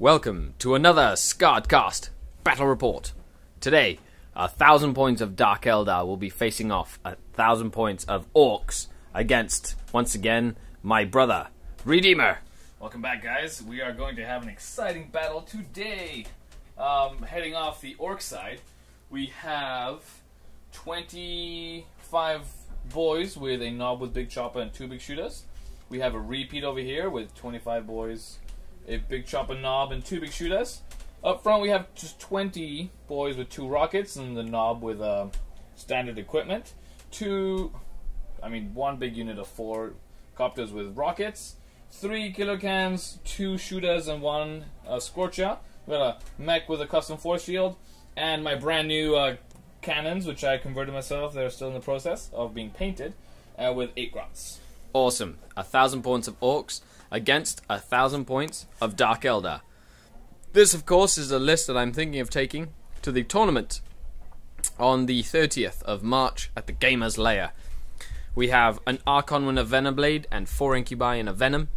Welcome to another SkaredCast Battle Report. Today, 1,000 points of Dark Eldar will be facing off 1,000 points of Orks against, once again, my brother, Redeemer. Welcome back, guys. We are going to have an exciting battle today. Heading off the Orc side, we have 25 boys with a knob with big chopper and 2 big shooters. We have a repeat over here with 25 boys, a big chopper knob and 2 big shooters. Up front we have just 20 boys with 2 rockets and the knob with standard equipment. One big unit of 4 copters with rockets, 3 killer cans, 2 shooters and 1 scorcher. We got a mech with a custom force field, and my brand new cannons, which I converted myself. They're still in the process of being painted, with 8 grots. Awesome. 1,000 points of Orks against 1,000 points of Dark Eldar. This, of course, is a list that I'm thinking of taking to the tournament on the 30th of March at the Gamer's Lair. We have an Archon with a Venom Blade and 4 Incubi in a Venom,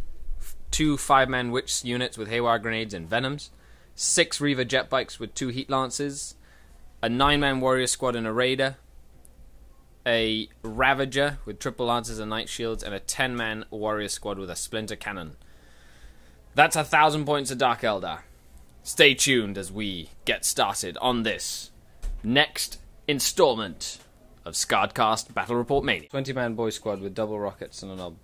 2 5-man Witch units with Haywire Grenades and Venoms, 6 Reaver Jetbikes with 2 Heat Lances, a 9-man Warrior Squad in a Raider, a Ravager with triple lances and night shields, and a 10-man warrior squad with a splinter cannon. That's 1,000 points of Dark Eldar. Stay tuned as we get started on this next installment of SkaredCast Battle Report Mania. 20-man boy squad with double rockets and a knob.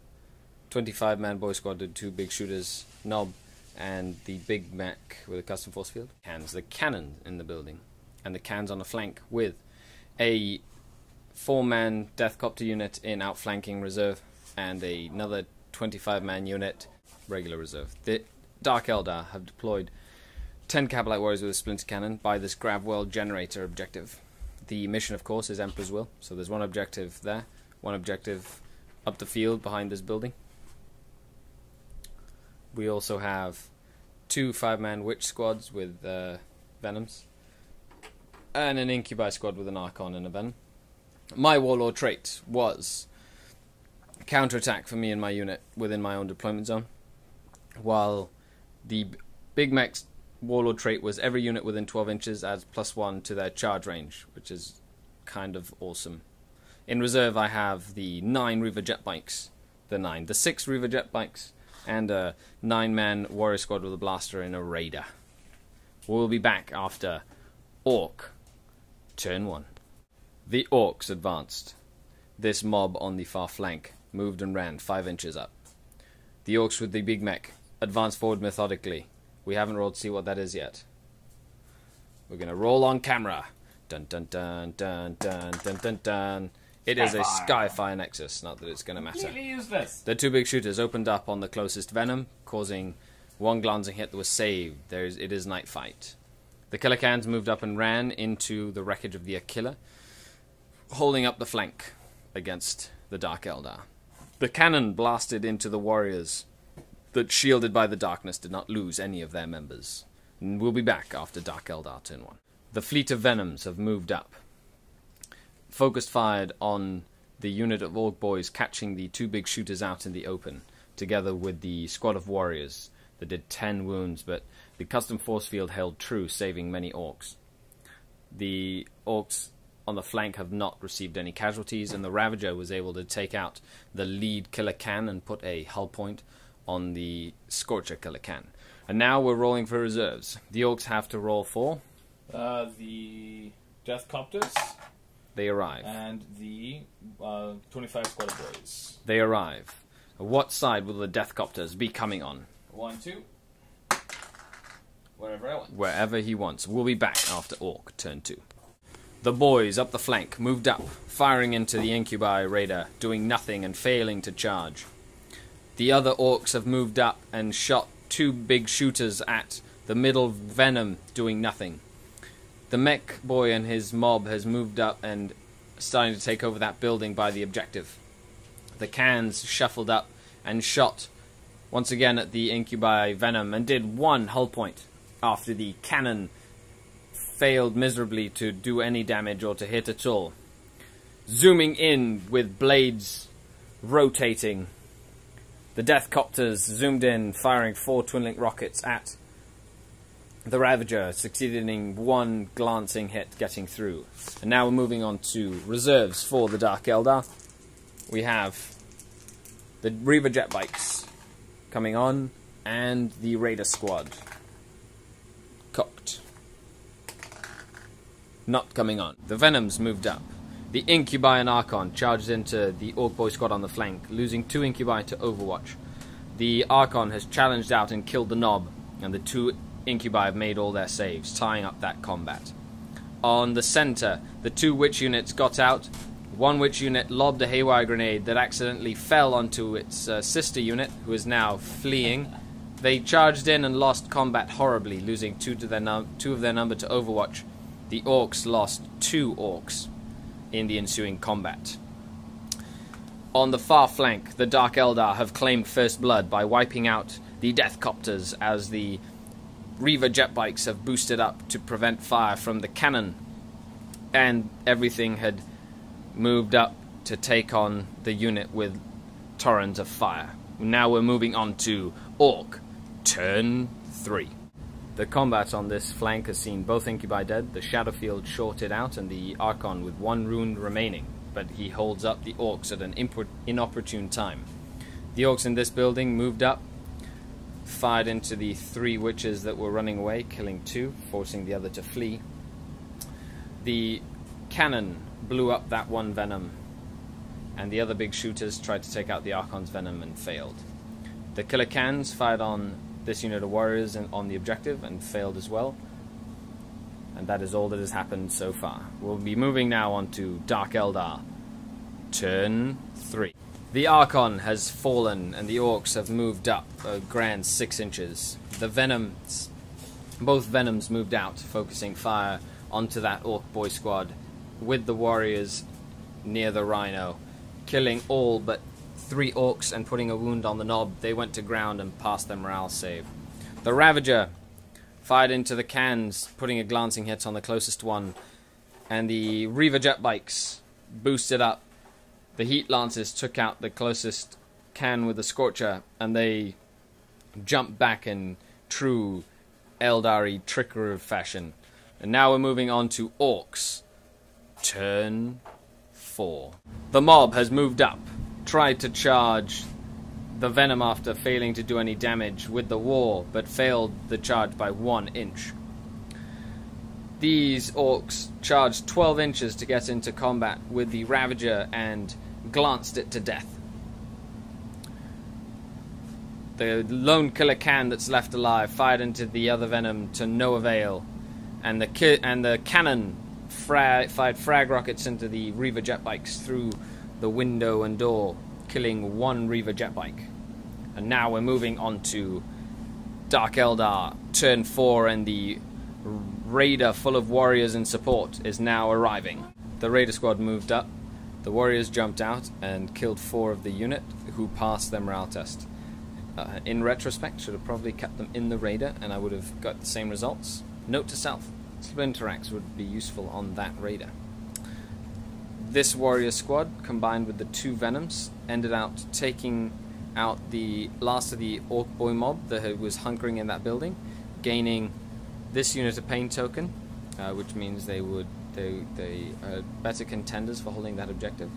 25-man boy squad with 2 big shooters, knob, and the big mech with a custom force field. The cannon in the building, and the cans on the flank with a 4-man Deathcopter unit in outflanking reserve, and another 25-man unit regular reserve. The Dark Eldar have deployed 10 Cabalite Warriors with a Splinter Cannon by this Gravwell generator objective. The mission, of course, is Emperor's Will, so there's one objective there, one objective up the field behind this building. We also have 2 5-man Witch squads with Venoms, and an Incubi squad with an Archon and a Venom. My Warlord trait was counterattack for me and my unit within my own deployment zone, while the Big Mech's Warlord trait was every unit within 12 inches adds +1 to their charge range, which is kind of awesome. In reserve I have the 9 Reaver Jetbikes, the 6 Reaver Jetbikes, and a 9-man Warrior Squad with a Blaster in a Raider. We'll be back after Ork, turn 1. The Orks advanced. This mob on the far flank moved and ran 5 inches up. The Orks with the big mech advanced forward methodically. We haven't rolled to see what that is yet. We're going to roll on camera. Dun dun dun dun dun dun dun dun. It is a Skyfire Nexus, not that it's going to matter. Completely useless. The 2 big shooters opened up on the closest Venom, causing 1 glancing hit that was saved. It is night fight. The killer cans moved up and ran into the wreckage of the Aquila, holding up the flank against the Dark Eldar. The cannon blasted into the warriors that, shielded by the darkness, did not lose any of their members. And we'll be back after Dark Eldar turn 1. The fleet of Venoms have moved up, focused fired on the unit of Orc boys catching the 2 big shooters out in the open, together with the squad of warriors that did 10 wounds, but the custom force field held true, saving many Orcs. The Orcs on the flank have not received any casualties, and the Ravager was able to take out the lead killer can and put a hull point on the Scorcher killer can. And now we're rolling for reserves. The Orcs have to roll for The Deathcopters. They arrive. And the 25 squad of boys. They arrive. What side will the Deathcopters be coming on? 1, 2. Wherever I want. Wherever he wants. We'll be back after Ork, turn 2. The boys up the flank moved up, firing into the Incubi Raider, doing nothing and failing to charge. The other Orks have moved up and shot 2 big shooters at the middle Venom, doing nothing. The mech boy and his mob has moved up and starting to take over that building by the objective. The cans shuffled up and shot once again at the Incubi Venom and did 1 hull point after the cannon failed miserably to do any damage or to hit at all. Zooming in with blades rotating, the Deathcopters zoomed in, firing 4 twin-link rockets at The Ravager succeeded in one glancing hit getting through. And now we're moving on to reserves for the Dark Eldar. We have the Reaver Jatbikes coming on, and the Raider Squad. Cocked. Not coming on. The Venoms moved up. The Incubi and Archon charged into the Ork Boy Squad on the flank, losing 2 Incubi to Overwatch. The Archon has challenged out and killed the Knob, and the 2 Incubi have made all their saves, tying up that combat. On the center, the 2 Witch units got out. One Witch unit lobbed a haywire grenade that accidentally fell onto its sister unit, who is now fleeing. They charged in and lost combat horribly, losing 2 of their number to Overwatch. The Orks lost 2 Orks in the ensuing combat. On the far flank, the Dark Eldar have claimed first blood by wiping out the Death Copters as the Reaver Jetbikes have boosted up to prevent fire from the cannon, and everything had moved up to take on the unit with torrents of fire. Now we're moving on to Ork, turn 3. The combat on this flank has seen both Incubi dead, the Shadowfield shorted out, and the Archon with 1 rune remaining, but he holds up the Orks at an inopportune time. The Orks in this building moved up, fired into the 3 witches that were running away, killing 2, forcing the other to flee. The cannon blew up that 1 Venom, and the other big shooters tried to take out the Archon's Venom and failed. The Killer Cans fired on this unit of warriors on the objective and failed as well. And that is all that has happened so far. We'll be moving now on to Dark Eldar, turn 3. The Archon has fallen, and the Orks have moved up a grand 6 inches. The Venoms, both Venoms moved out, focusing fire onto that Ork Boy Squad, with the warriors near the Rhino, killing all but 3 Orks and putting a wound on the Knob. They went to ground and passed their morale save. The Ravager fired into the cans, putting a glancing hit on the closest one, and the Reaver Jetbikes boosted up. The Heat Lancers took out the closest can with the Scorcher, and they jumped back in true Eldari trickery fashion. And now we're moving on to Orks, turn 4. The mob has moved up, tried to charge the Venom after failing to do any damage with the war, but failed the charge by 1 inch. These Orks charged 12 inches to get into combat with the Ravager and glanced it to death. The lone Killer Can that's left alive fired into the other Venom to no avail, and the cannon fired frag rockets into the Reaver Jetbikes through the window and door, killing 1 Reaver Jetbike. And now we're moving on to Dark Eldar, turn 4, and the Raider full of warriors in support is now arriving. The Raider squad moved up. The warriors jumped out and killed 4 of the unit, who passed their morale test. In retrospect, should have probably kept them in the Raider, and I would have got the same results. Note to self, Splinterax would be useful on that Raider. This warrior squad, combined with the 2 Venoms, ended out taking out the last of the Ork Boy mob that was hunkering in that building, gaining this unit a pain token, which means they are better contenders for holding that objective.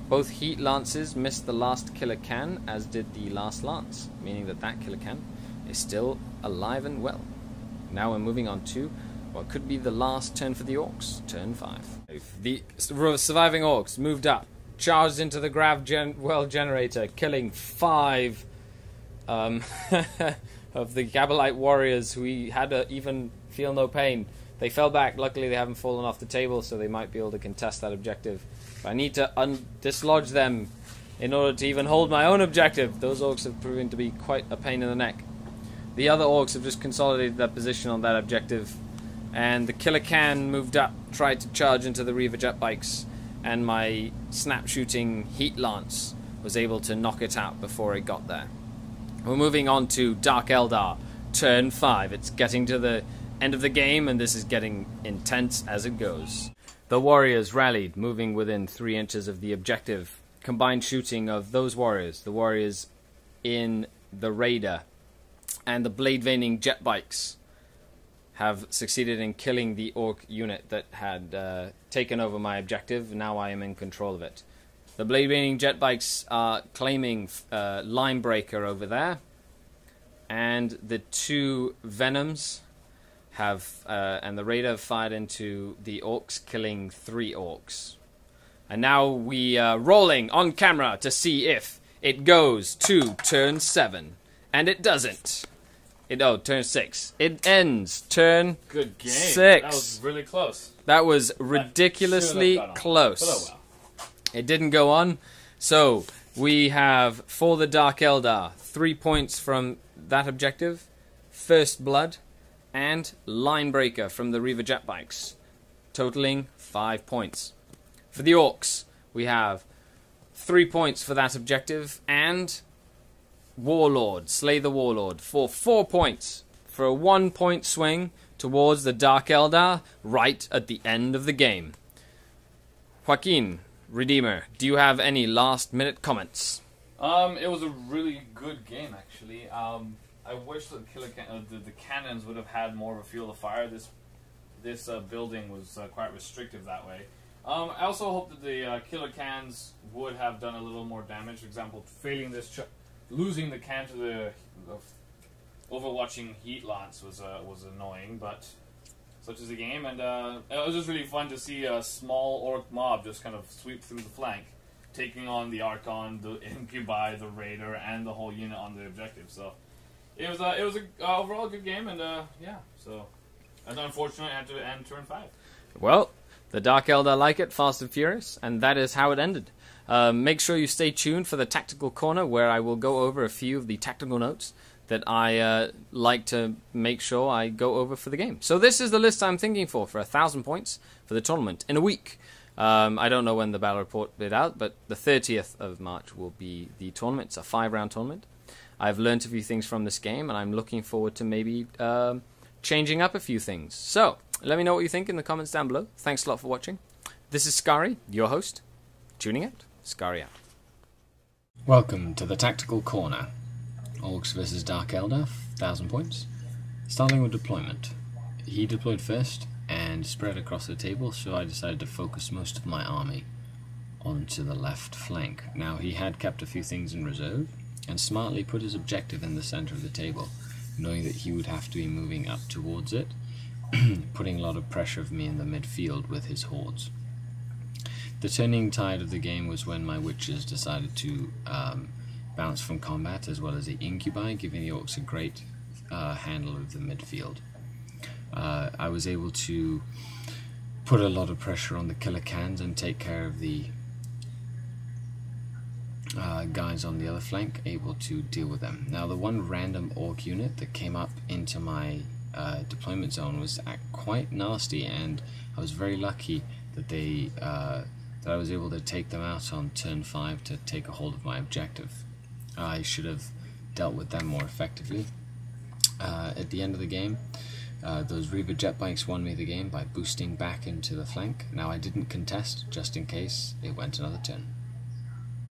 Both Heat Lances missed the last Killer Can, as did the last Lance, meaning that Killer Can is still alive and well. Now we're moving on to what could be the last turn for the Orks, turn 5. The surviving Orks moved up, charged into the Grav World Generator, killing 5 of the Gabalite warriors who had even feel no pain. They fell back. Luckily, they haven't fallen off the table, so they might be able to contest that objective. But I need to dislodge them in order to even hold my own objective. Those Orks have proven to be quite a pain in the neck. The other Orks have just consolidated their position on that objective, and the Killer Can moved up, tried to charge into the Reaver Jetbikes, and my snap-shooting Heat Lance was able to knock it out before it got there. We're moving on to Dark Eldar, turn 5. It's getting to the end of the game, and this is getting intense as it goes. The warriors rallied, moving within 3 inches of the objective. Combined shooting of those warriors, the warriors in the Raider, and the blade veining Jetbikes, have succeeded in killing the Ork unit that had taken over my objective. Now I am in control of it. The blade-beating Jatbikes are claiming Line Breaker over there. And the 2 Venoms have, and the Raider fired into the Orks, killing 3 Orks. And now we are rolling on camera to see if it goes to turn 7. And it doesn't. Turn 6. It ends turn Good game. 6. That was really close. That was ridiculously close. But oh well. It didn't go on. So we have, for the Dark Eldar, 3 points from that objective, First Blood, and Line Breaker from the Reaver Jatbikes, totaling 5 points. For the Orks, we have 3 points for that objective, and Warlord, Slay the Warlord, for 4 points, for a 1-point swing towards the Dark Eldar right at the end of the game. Joaquin, Redeemer, do you have any last-minute comments? It was a really good game, actually. I wish the the cannons would have had more of a field of fire. This building was quite restrictive that way. I also hope that the killer cans would have done a little more damage. For example, failing this, losing the can to the overwatching heat lance was annoying, but such is the game. And it was just really fun to see a small Ork mob just kind of sweep through the flank, taking on the Archon, the Incubi, the Raider, and the whole unit on the objective. So it was a overall good game, and yeah. So it's unfortunate I had to end turn 5. Well, the Dark Eldar like it, fast and furious, and that is how it ended. Make sure you stay tuned for the Tactical Corner, where I will go over a few of the tactical notes that I like to make sure I go over for the game. So this is the list I'm thinking for 1,000 points for the tournament in a week. I don't know when the battle report bid out, but the 30th of March will be the tournament. It's a 5-round tournament. I've learned a few things from this game, and I'm looking forward to maybe changing up a few things. So let me know what you think in the comments down below. Thanks a lot for watching. This is Skari, your host. Tuning out. Skari out. Welcome to the Tactical Corner. Orks vs Dark Eldar, 1,000 points. Starting with deployment. He deployed first and spread across the table, so I decided to focus most of my army onto the left flank. Now, he had kept a few things in reserve and smartly put his objective in the center of the table, knowing that he would have to be moving up towards it, putting a lot of pressure of me in the midfield with his hordes. The turning tide of the game was when my witches decided to bounce from combat, as well as the Incubi, giving the Orks a great handle of the midfield. I was able to put a lot of pressure on the killer cans and take care of the guys on the other flank, able to deal with them. Now, the one random Ork unit that came up into my deployment zone was quite nasty, and I was very lucky that that I was able to take them out on turn 5 to take a hold of my objective. I should have dealt with them more effectively. At the end of the game, those Reaver Jatbikes won me the game by boosting back into the flank. Now, I didn't contest, just in case it went another turn.